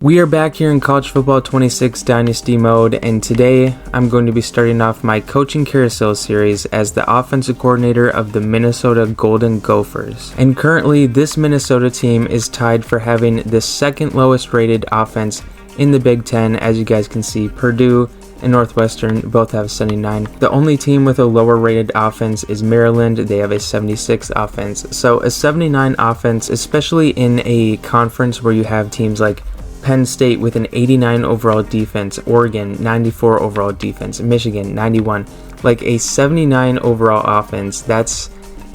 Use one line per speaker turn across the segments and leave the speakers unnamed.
We are back here in College Football 26 Dynasty mode, and today I'm going to be starting off my coaching carousel series as the offensive coordinator of the Minnesota Golden Gophers. And currently, this Minnesota team is tied for having the second lowest rated offense in the Big Ten. As you guys can see, Purdue and Northwestern both have 79. The only team with a lower rated offense is Maryland. They have a 76 offense. So a 79 offense, especially in a conference where you have teams like Penn State with an 89 overall defense, Oregon 94 overall defense, Michigan 91, like a 79 overall offense, that's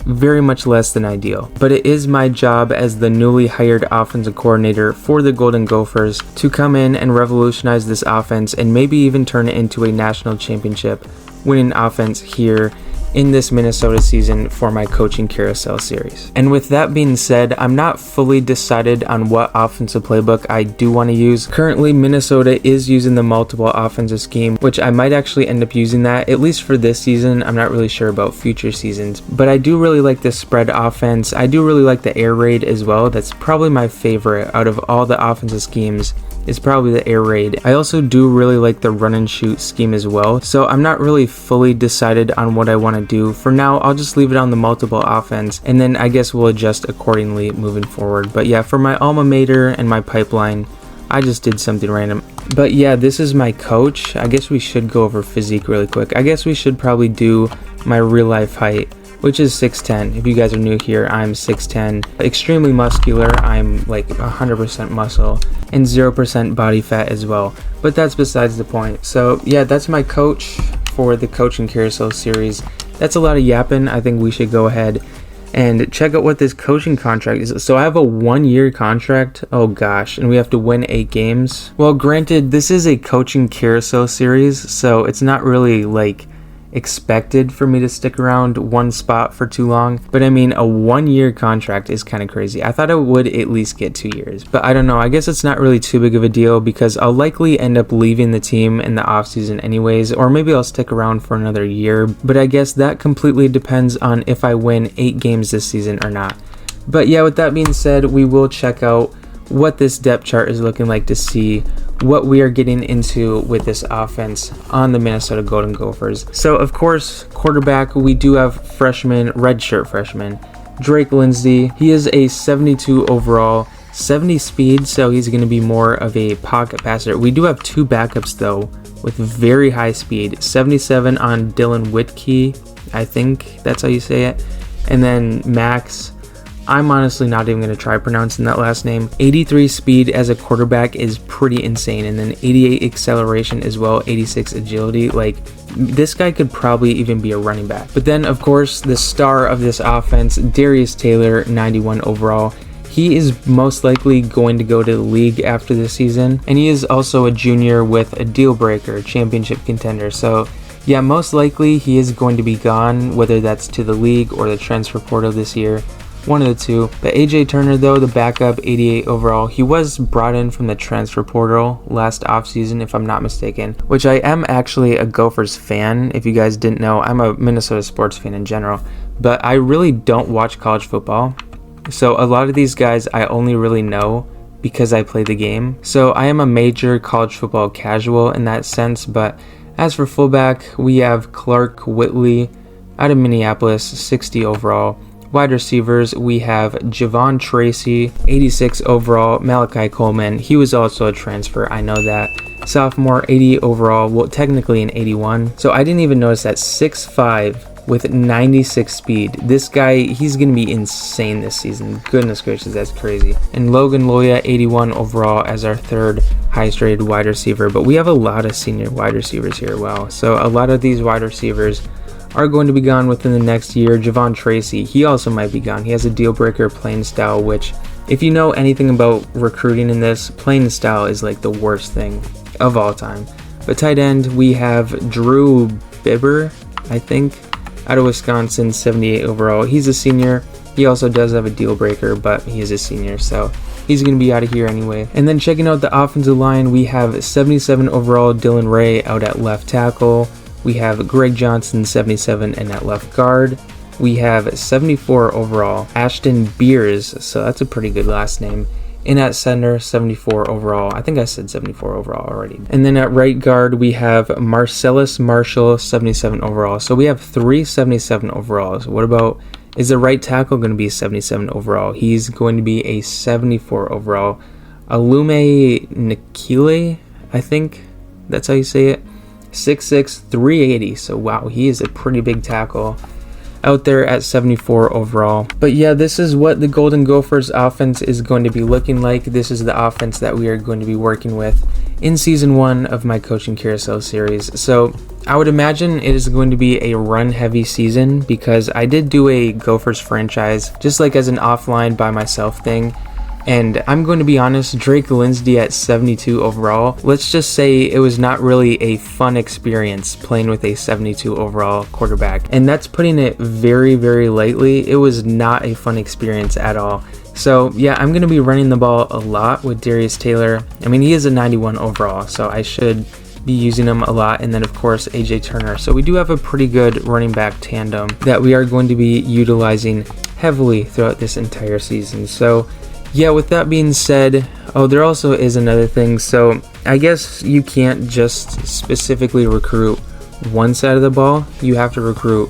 very much less than ideal. But it is my job as the newly hired offensive coordinator for the Golden Gophers to come in and revolutionize this offense and maybe even turn it into a national championship winning offense here in this Minnesota season for my coaching carousel series. And with that being said, I'm not fully decided on what offensive playbook I do want to use. Currently, Minnesota is using the multiple offensive scheme, which I might actually end up using that, at least for this season. I'm not really sure about future seasons, but I do really like the spread offense. I do really like the air raid as well. That's probably my favorite out of all the offensive schemes. Is probably the air raid. I also do really like the run and shoot scheme as well, so I'm not really fully decided on what I want to do. For now, I'll just leave it on the multiple offense, and then I guess we'll adjust accordingly moving forward. But yeah, for my alma mater and my pipeline, I just did something random. But yeah, this is my coach. I guess we should go over physique really quick. I guess we should probably do my real life height, which is 6'10". If you guys are new here, I'm 6'10", extremely muscular. I'm like 100% muscle and 0% body fat as well. But that's besides the point. So yeah, that's my coach for the coaching carousel series. That's a lot of yapping. I think we should go ahead and check out what this coaching contract is. So I have a 1-year contract. Oh gosh, and we have to win 8 games. Well, granted, this is a coaching carousel series, so it's not really like expected for me to stick around one spot for too long, but I mean, a 1-year contract is kind of crazy. I thought I would at least get 2 years, but I don't know. I guess it's not really too big of a deal because I'll likely end up leaving the team in the offseason anyways, or maybe I'll stick around for another year, but I guess that completely depends on if I win 8 games this season or not. But yeah, with that being said, we will check out what this depth chart is looking like to see what we are getting into with this offense on the Minnesota Golden Gophers. So of course, quarterback, we do have redshirt freshman, Drake Lindsey. He is a 72 overall, 70 speed, so he's going to be more of a pocket passer. We do have 2 backups though with very high speed, 77 on Dylan Whitkey, I think that's how you say it, and then Max, I'm honestly not even going to try pronouncing that last name. 83 speed as a quarterback is pretty insane, and then 88 acceleration as well, 86 agility. Like, this guy could probably even be a running back. But then, of course, the star of this offense, Darius Taylor, 91 overall. He is most likely going to go to the league after this season, and he is also a junior with a deal breaker, championship contender. So yeah, most likely he is going to be gone, whether that's to the league or the transfer portal this year. One of the two. But AJ Turner though, the backup, 88 overall, he was brought in from the transfer portal last offseason if I'm not mistaken, which I am actually a Gophers fan. If you guys didn't know, I'm a Minnesota sports fan in general, but I really don't watch college football. So a lot of these guys I only really know because I play the game. So I am a major college football casual in that sense. But as for fullback, we have Clark Whitley out of Minneapolis, 60 overall. Wide receivers, we have Javon Tracy, 86 overall. Malachi Coleman, he was also a transfer, I know that. Sophomore, 80 overall, well, technically an 81. So I didn't even notice that. 6'5" with 96 speed. This guy, he's going to be insane this season. Goodness gracious, that's crazy. And Logan Loya, 81 overall as our 3rd highest rated wide receiver. But we have a lot of senior wide receivers here. Wow. So a lot of these wide receivers are going to be gone within the next year. Javon Tracy, he also might be gone. He has a deal breaker playing style, which if you know anything about recruiting in this, playing style is like the worst thing of all time. But tight end, we have Drew Bibber, I think, out of Wisconsin, 78 overall. He's a senior. He also does have a deal breaker, but he is a senior, so he's going to be out of here anyway. And then checking out the offensive line, we have 77 overall Dylan Ray out at left tackle. We have Greg Johnson, 77, and at left guard. We have 74 overall Ashton Beers, so that's a pretty good last name, And at center, 74 overall. I think I said 74 overall already. And then at right guard, we have Marcellus Marshall, 77 overall. So we have 3 77 overalls. What about, is the right tackle going to be 77 overall? He's going to be a 74 overall. Alume Nikile, I think that's how you say it. 6'6", 380. So wow, he is a pretty big tackle out there at 74 overall. But yeah, this is what the Golden Gophers offense is going to be looking like. This is the offense that we are going to be working with in season 1 of my coaching carousel series. So I would imagine it is going to be a run heavy season, because I did do a Gophers franchise just like as an offline by myself thing. And I'm going to be honest, Drake Lindsey at 72 overall, let's just say it was not really a fun experience playing with a 72 overall quarterback. And that's putting it very, very lightly. It was not a fun experience at all. So yeah, I'm going to be running the ball a lot with Darius Taylor. I mean, he is a 91 overall, so I should be using him a lot. And then of course AJ Turner. So we do have a pretty good running back tandem that we are going to be utilizing heavily throughout this entire season. So yeah, with that being said, there also is another thing. So I guess you can't just specifically recruit one side of the ball. You have to recruit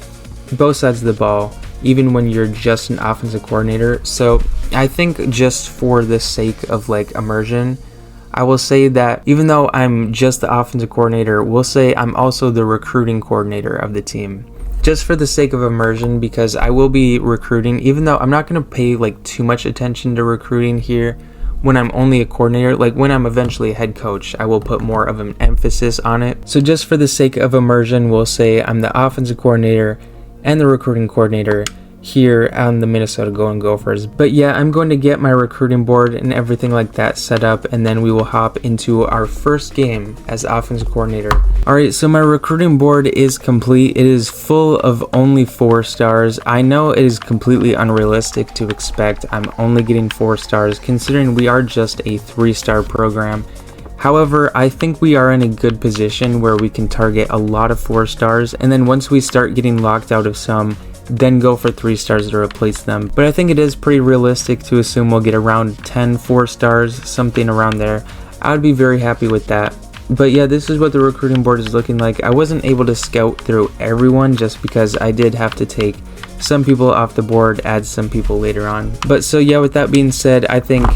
both sides of the ball, even when you're just an offensive coordinator. So I think just for the sake of like immersion, I will say that even though I'm just the offensive coordinator, we'll say I'm also the recruiting coordinator of the team. Just for the sake of immersion, because I will be recruiting, even though I'm not going to pay like too much attention to recruiting here when I'm only a coordinator. Like when I'm eventually a head coach, I will put more of an emphasis on it. So just for the sake of immersion, we'll say I'm the offensive coordinator and the recruiting coordinator here on the Minnesota Golden Gophers. But yeah, I'm going to get my recruiting board and everything like that set up, and then we will hop into our first game as offensive coordinator. Alright, so my recruiting board is complete. It is full of only 4 stars. I know it is completely unrealistic to expect I'm only getting 4 stars considering we are just a 3-star program. However, I think we are in a good position where we can target a lot of 4 stars, and then once we start getting locked out of some, then go for 3 stars to replace them. But I think it is pretty realistic to assume we'll get around 10 4 stars, something around there. I would be very happy with that. But yeah, this is what the recruiting board is looking like. I wasn't able to scout through everyone just because I did have to take some people off the board, add some people later on. But so yeah, with that being said, I think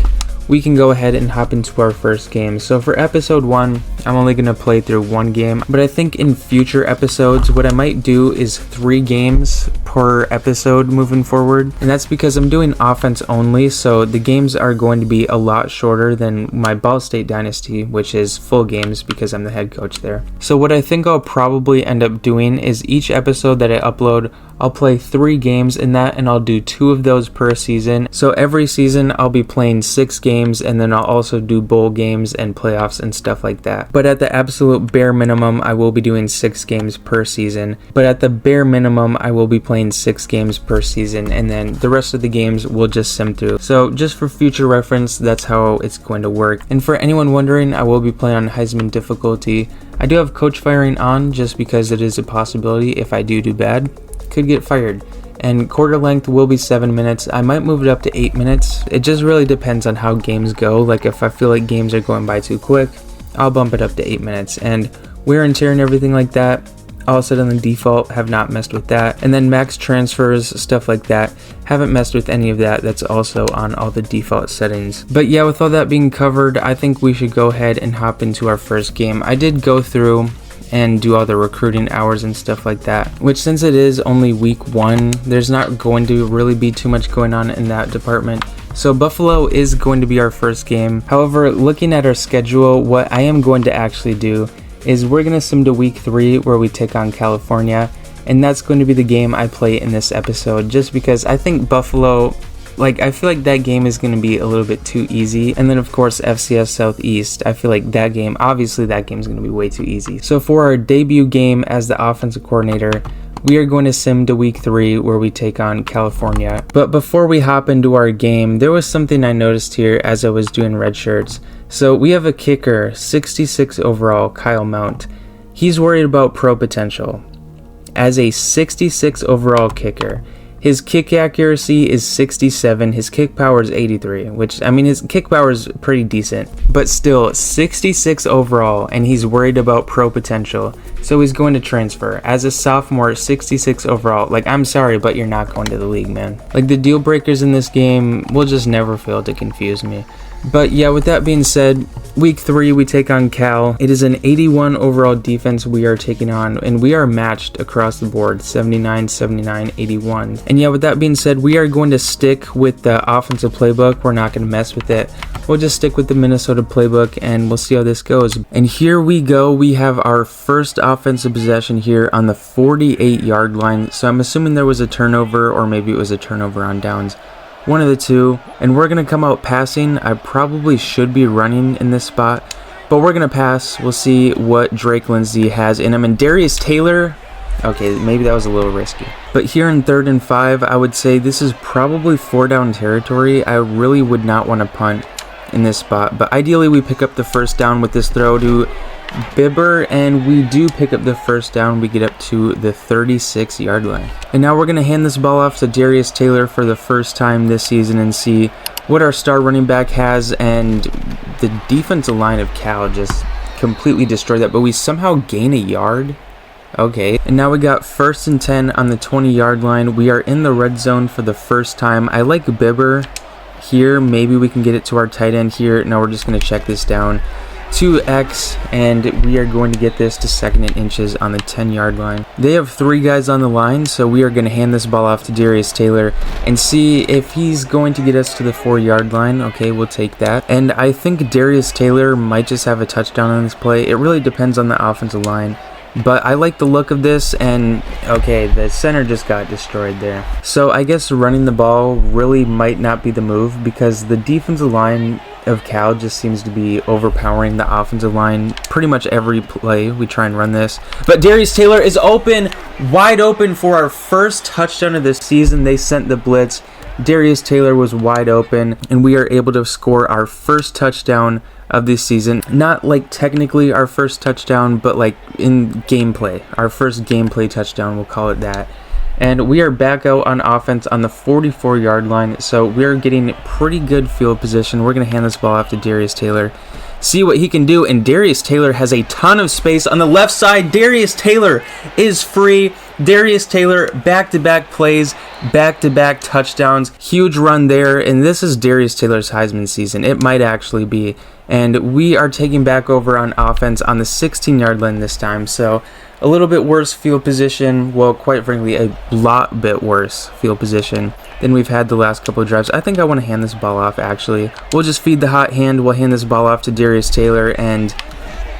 we can go ahead and hop into our first game. So for episode 1, I'm only going to play through 1 game, but I think in future episodes, what I might do is 3 games per episode moving forward. And that's because I'm doing offense only, so the games are going to be a lot shorter than my Ball State Dynasty, which is full games because I'm the head coach there. So what I think I'll probably end up doing is each episode that I upload, I'll play 3 games in that, and I'll do 2 of those per season. So every season I'll be playing 6 games, and then I'll also do bowl games and playoffs and stuff like that. But at the absolute bare minimum, I will be doing 6 games per season. But at the bare minimum, I will be playing 6 games per season, and then the rest of the games will just sim through. So just for future reference, that's how it's going to work. And for anyone wondering, I will be playing on Heisman difficulty. I do have coach firing on just because it is a possibility if I do bad, could get fired. And quarter length will be 7 minutes. I might move it up to 8 minutes. It just really depends on how games go. Like if I feel like games are going by too quick, I'll bump it up to 8 minutes. And wear and tear and everything like that, all set on the default, have not messed with that. And then max transfers, stuff like that, haven't messed with any of that. That's also on all the default settings. But yeah, with all that being covered, I think we should go ahead and hop into our first game. I did go through and do all the recruiting hours and stuff like that, which since it is only week 1, there's not going to really be too much going on in that department. So Buffalo is going to be our first game. However, looking at our schedule, what I am going to actually do is we're going to sim to week 3 where we take on California, and that's going to be the game I play in this episode, just because I think Buffalo, I feel like that game is going to be a little bit too easy. And then of course FCS Southeast, I feel like that game is going to be way too easy. So for our debut game as the offensive coordinator, we are going to sim to week 3 where we take on California. But before we hop into our game, there was something I noticed here as I was doing red shirts. So we have a kicker, 66 overall, Kyle Mount. He's worried about pro potential. As a 66 overall kicker, His kick accuracy is 67, his kick power is 83, which, I mean, his kick power is pretty decent. But still, 66 overall, and he's worried about pro potential, so he's going to transfer. As a sophomore, 66 overall. Like, I'm sorry, but you're not going to the league, man. Like, the deal breakers in this game will just never fail to confuse me. But yeah, with that being said, week 3 we take on Cal. It is an 81 overall defense we are taking on, and we are matched across the board, 79, 79, 81. And yeah, with that being said, we are going to stick with the offensive playbook. We're not going to mess with it. We'll just stick with the Minnesota playbook, and we'll see how this goes. And here we go. We have our first offensive possession here on the 48-yard line. So I'm assuming there was a turnover, or maybe it was a turnover on downs. One of the two, and we're going to come out passing. I probably should be running in this spot, but we're going to pass. We'll see what Drake Lindsey has in him. And Darius Taylor, okay, maybe that was a little risky. But here in 3rd and 5, I would say this is probably 4-down territory. I really would not want to punt in this spot, but ideally we pick up the first down with this throw to Bibber, and we do pick up the first down. We get up to the 36-yard line. And now we're going to hand this ball off to Darius Taylor for the first time this season and see what our star running back has. And the defensive line of Cal just completely destroyed that, but we somehow gain a yard. Okay, and now we got 1st and 10 on the 20-yard line. We are in the red zone for the first time. I like Bibber here. Maybe we can get it to our tight end here. Now we're just going to check this down to X, and we are going to get this to 2nd and inches on the 10-yard line. They have 3 guys on the line, so we are going to hand this ball off to Darius Taylor and see if he's going to get us to the 4-yard line. Okay, we'll take that. And I think Darius Taylor might just have a touchdown on this play. It really depends on the offensive line, but I like the look of this. And okay, the center just got destroyed there. So I guess running the ball really might not be the move, because the defensive line of Cal just seems to be overpowering the offensive line pretty much every play we try and run this. But Darius Taylor is open, wide open for our first touchdown of the season. They sent the blitz. Darius Taylor was wide open, and we are able to score our first touchdown of this season. Not like technically our first touchdown, but like in gameplay. Our first gameplay touchdown, we'll call it that. And we are back out on offense on the 44-yard line, so we're getting pretty good field position. We're going to hand this ball off to Darius Taylor, see what he can do. And Darius Taylor has a ton of space on the left side. Darius Taylor is free. Darius Taylor, back-to-back plays, back-to-back touchdowns. Huge run there, and this is Darius Taylor's Heisman season. It might actually be. And we are taking back over on offense on the 16-yard line this time, so a little bit worse field position. Well, quite frankly, a lot bit worse field position than we've had the last couple of drives. I think I want to hand this ball off, actually. We'll just feed the hot hand. We'll hand this ball off to Darius Taylor, and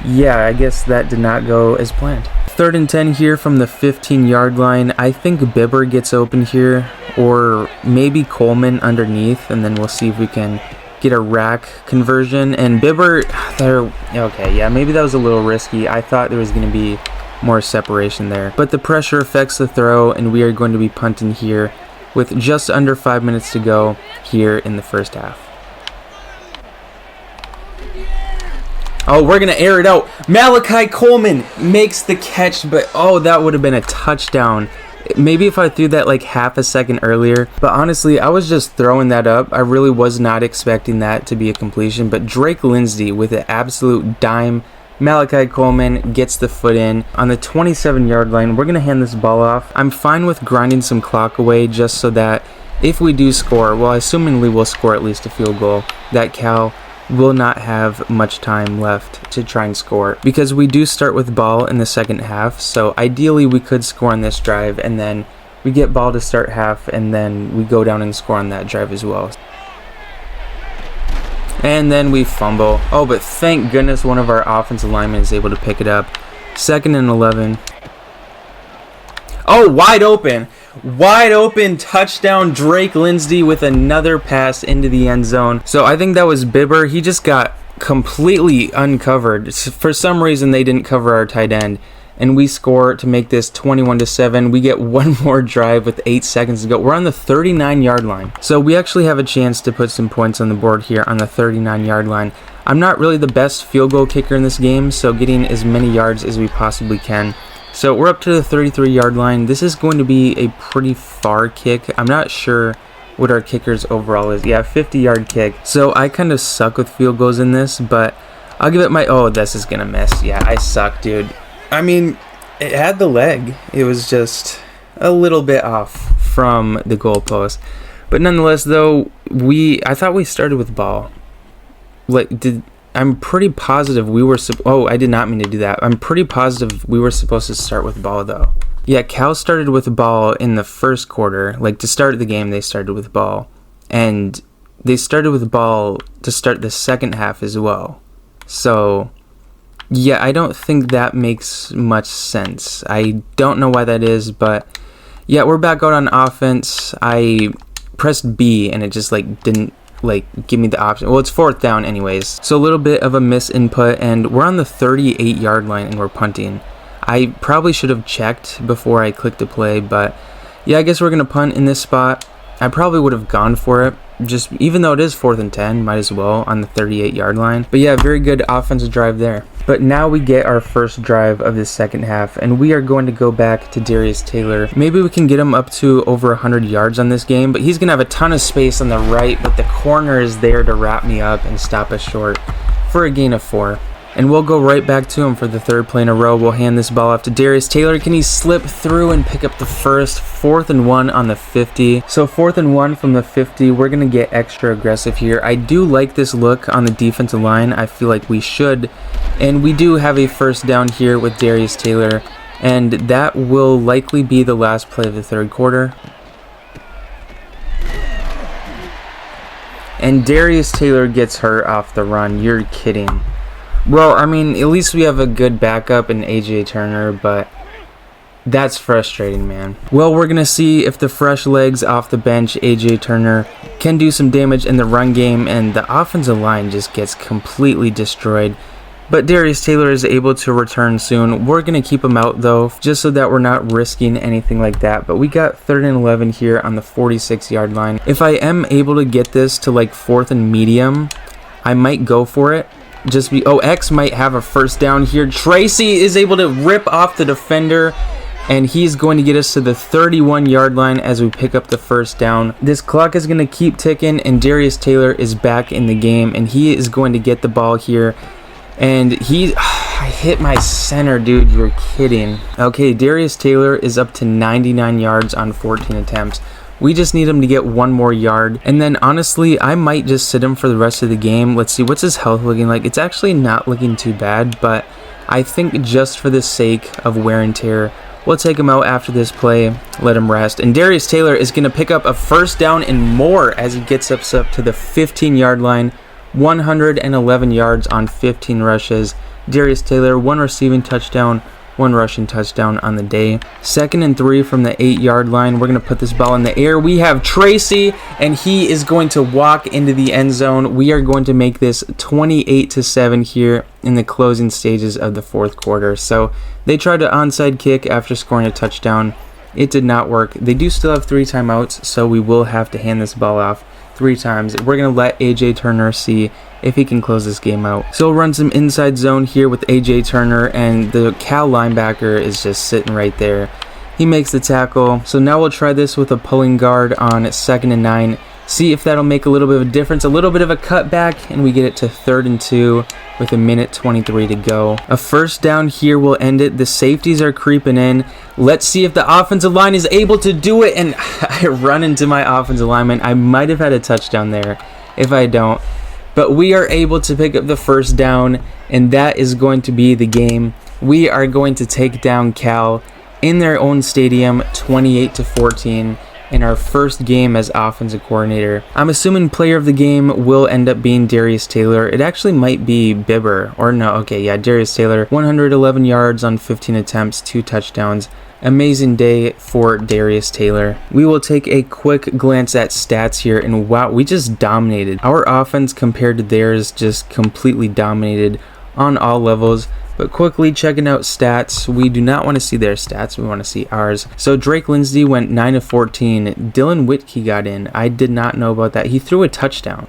yeah, I guess that did not go as planned. 3rd and 10 here from the 15-yard line. I think Bibber gets open here, or maybe Coleman underneath, and then we'll see if we can get a rack conversion. And Bibber, there, okay, yeah, maybe that was a little risky. I thought there was going to be more separation there, but the pressure affects the throw, and we are going to be punting here with just under 5 minutes to go here in the first half. Oh, we're going to air it out. Malachi Coleman makes the catch, but oh, that would have been a touchdown. Maybe if I threw that like half a second earlier, but honestly, I was just throwing that up. I really was not expecting that to be a completion, but Drake Lindsey with an absolute dime. Malachi Coleman gets the foot in on the 27-yard line. We're going to hand this ball off. I'm fine with grinding some clock away just so that if we do score, well, assumingly we'll score at least a field goal, that Cal will not have much time left to try and score, because we do start with ball in the second half. So ideally we could score on this drive, and then we get ball to start half, and then we go down and score on that drive as well. And then we fumble. Oh, but thank goodness one of our offensive linemen is able to pick it up. 2nd and 11. Oh, wide open. Wide open touchdown. Drake Lindsey with another pass into the end zone. So I think that was Bibber. He just got completely uncovered. For some reason, they didn't cover our tight end. And we score to make this 21-7. We get one more drive with 8 seconds to go. We're on the 39-yard line. So we actually have a chance to put some points on the board here on the 39-yard line. I'm not really the best field goal kicker in this game, so getting as many yards as we possibly can So we're up to the 33-yard line. This is going to be a pretty far kick. I'm not sure what our kicker's overall is. Yeah, 50-yard kick. So I kind of suck with field goals in this, but I'll give it my... Oh, this is going to miss. Yeah, I suck, dude. I mean, it had the leg. It was just a little bit off from the goalpost. But nonetheless, though, I thought we started with ball. I'm pretty positive we were... Oh, I did not mean to do that. I'm pretty positive we were supposed to start with ball, though. Yeah, Cal started with ball in the first quarter. Like, to start the game, they started with ball. And they started with ball to start the second half as well. So, yeah, I don't think that makes much sense. I don't know why that is, but... Yeah, we're back out on offense. I pressed B, and it just, didn't... give me the option. Well, it's 4th down anyways. So a little bit of a misinput, and we're on the 38-yard line, and we're punting. I probably should have checked before I clicked the play, but yeah, I guess we're going to punt in this spot. I probably would have gone for it, just even though it is 4th and 10, might as well on the 38-yard line. But yeah, very good offensive drive there. But now we get our first drive of the second half, and we are going to go back to Darius Taylor. Maybe we can get him up to over 100 yards on this game, but he's going to have a ton of space on the right, but the corner is there to wrap me up and stop us short for a gain of 4. And we'll go right back to him for the 3rd play in a row. We'll hand this ball off to Darius Taylor. Can he slip through and pick up the first? 4th and 1 on the 50. So 4th and 1 from the 50. We're going to get extra aggressive here. I do like this look on the defensive line. I feel like we should. And we do have a first down here with Darius Taylor. And that will likely be the last play of the 3rd quarter. And Darius Taylor gets hurt off the run. You're kidding. Well, I mean, at least we have a good backup in A.J. Turner, but that's frustrating, man. Well, we're going to see if the fresh legs off the bench, A.J. Turner, can do some damage in the run game, and the offensive line just gets completely destroyed. But Darius Taylor is able to return soon. We're going to keep him out, though, just so that we're not risking anything like that. But we got 3rd and 11 here on the 46-yard line. If I am able to get this to, 4th and medium, I might go for it. X might have a first down here. Tracy is able to rip off the defender, and he's going to get us to the 31-yard line as we pick up the first down. This clock is going to keep ticking, and Darius Taylor is back in the game, and he is going to get the ball here. And I hit my center, dude. You're kidding. Okay, Darius Taylor is up to 99 yards on 14 attempts. We just need him to get 1 more yard. And then, honestly, I might just sit him for the rest of the game. Let's see, what's his health looking like? It's actually not looking too bad, but I think just for the sake of wear and tear, we'll take him out after this play, let him rest. And Darius Taylor is going to pick up a first down and more as he gets us up to the 15-yard line. 111 yards on 15 rushes. Darius Taylor, 1 receiving touchdown, 1 rushing touchdown on the day. 2nd and 3 from the 8-yard line. We're going to put this ball in the air. We have Tracy, and he is going to walk into the end zone. We are going to make this 28-7 here in the closing stages of the 4th quarter. So they tried an onside kick after scoring a touchdown. It did not work. They do still have 3 timeouts, so we will have to hand this ball off 3 times. We're going to let A.J. Turner see if he can close this game out. So we'll run some inside zone here with A.J. Turner, and the Cal linebacker is just sitting right there. He makes the tackle. So now we'll try this with a pulling guard on 2nd and 9. See if that'll make a little bit of a difference. A little bit of a cutback, and we get it to 3rd and 2 with 1:23 to go. A first down here will end it. The safeties are creeping in. Let's see if the offensive line is able to do it, and I run into my offensive lineman. I might have had a touchdown there if I don't. But we are able to pick up the first down, and that is going to be the game. We are going to take down Cal in their own stadium, 28-14. In our first game as offensive coordinator. I'm assuming player of the game will end up being Darius Taylor. It actually might be Bibber, or no, okay, yeah, Darius Taylor. 111 yards on 15 attempts, 2 touchdowns. Amazing day for Darius Taylor. We will take a quick glance at stats here, and wow, we just dominated. Our offense compared to theirs just completely dominated on all levels. But quickly checking out stats, we do not want to see their stats, we want to see ours. So Drake Lindsey went 9 of 14. Dylan Whitkey got in. I did not know about that. He threw a touchdown.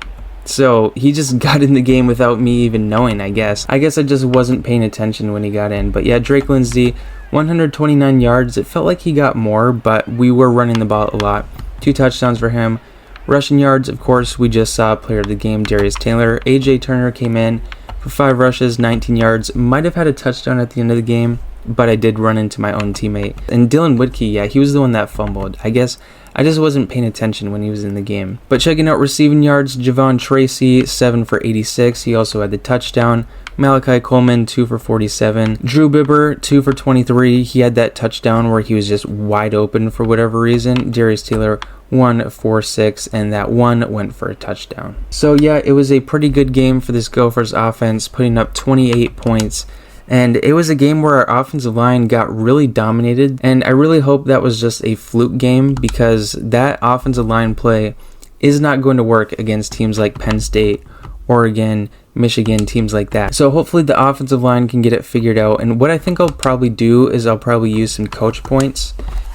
So he just got in the game without me even knowing, I guess. I just wasn't paying attention when he got in. But yeah, Drake Lindsey, 129 yards. It felt like he got more, but we were running the ball a lot. 2 touchdowns for him. Rushing yards, of course, we just saw player of the game, Darius Taylor. AJ Turner came in for 5 rushes, 19 yards. Might have had a touchdown at the end of the game, but I did run into my own teammate. And Dylan Whitkey, yeah, he was the one that fumbled. I guess I just wasn't paying attention when he was in the game. But checking out receiving yards, Javon Tracy, 7 for 86. He also had the touchdown. Malachi Coleman, 2 for 47. Drew Bibber, 2 for 23. He had that touchdown where he was just wide open for whatever reason. Darius Taylor, 1 for 6, and that one went for a touchdown. So yeah, it was a pretty good game for this Gophers offense, putting up 28 points. And it was a game where our offensive line got really dominated, and I really hope that was just a fluke game, because that offensive line play is not going to work against teams like Penn State, Oregon, Michigan, teams like that. So hopefully the offensive line can get it figured out. And what I think I'll probably do is I'll probably use some coach points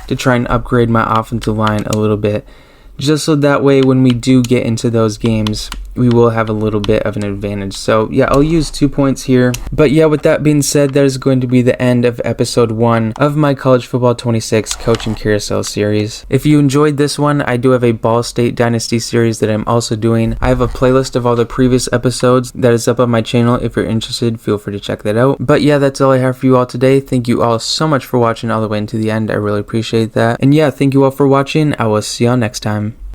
to try and upgrade my offensive line a little bit, just so that way when we do get into those games, we will have a little bit of an advantage. So yeah, I'll use 2 points here. But yeah, with that being said, that is going to be the end of episode 1 of my College Football 26 Coaching Carousel series. If you enjoyed this one, I do have a Ball State Dynasty series that I'm also doing. I have a playlist of all the previous episodes that is up on my channel. If you're interested, feel free to check that out. But yeah, that's all I have for you all today. Thank you all so much for watching all the way into the end. I really appreciate that. And yeah, thank you all for watching. I will see y'all next time.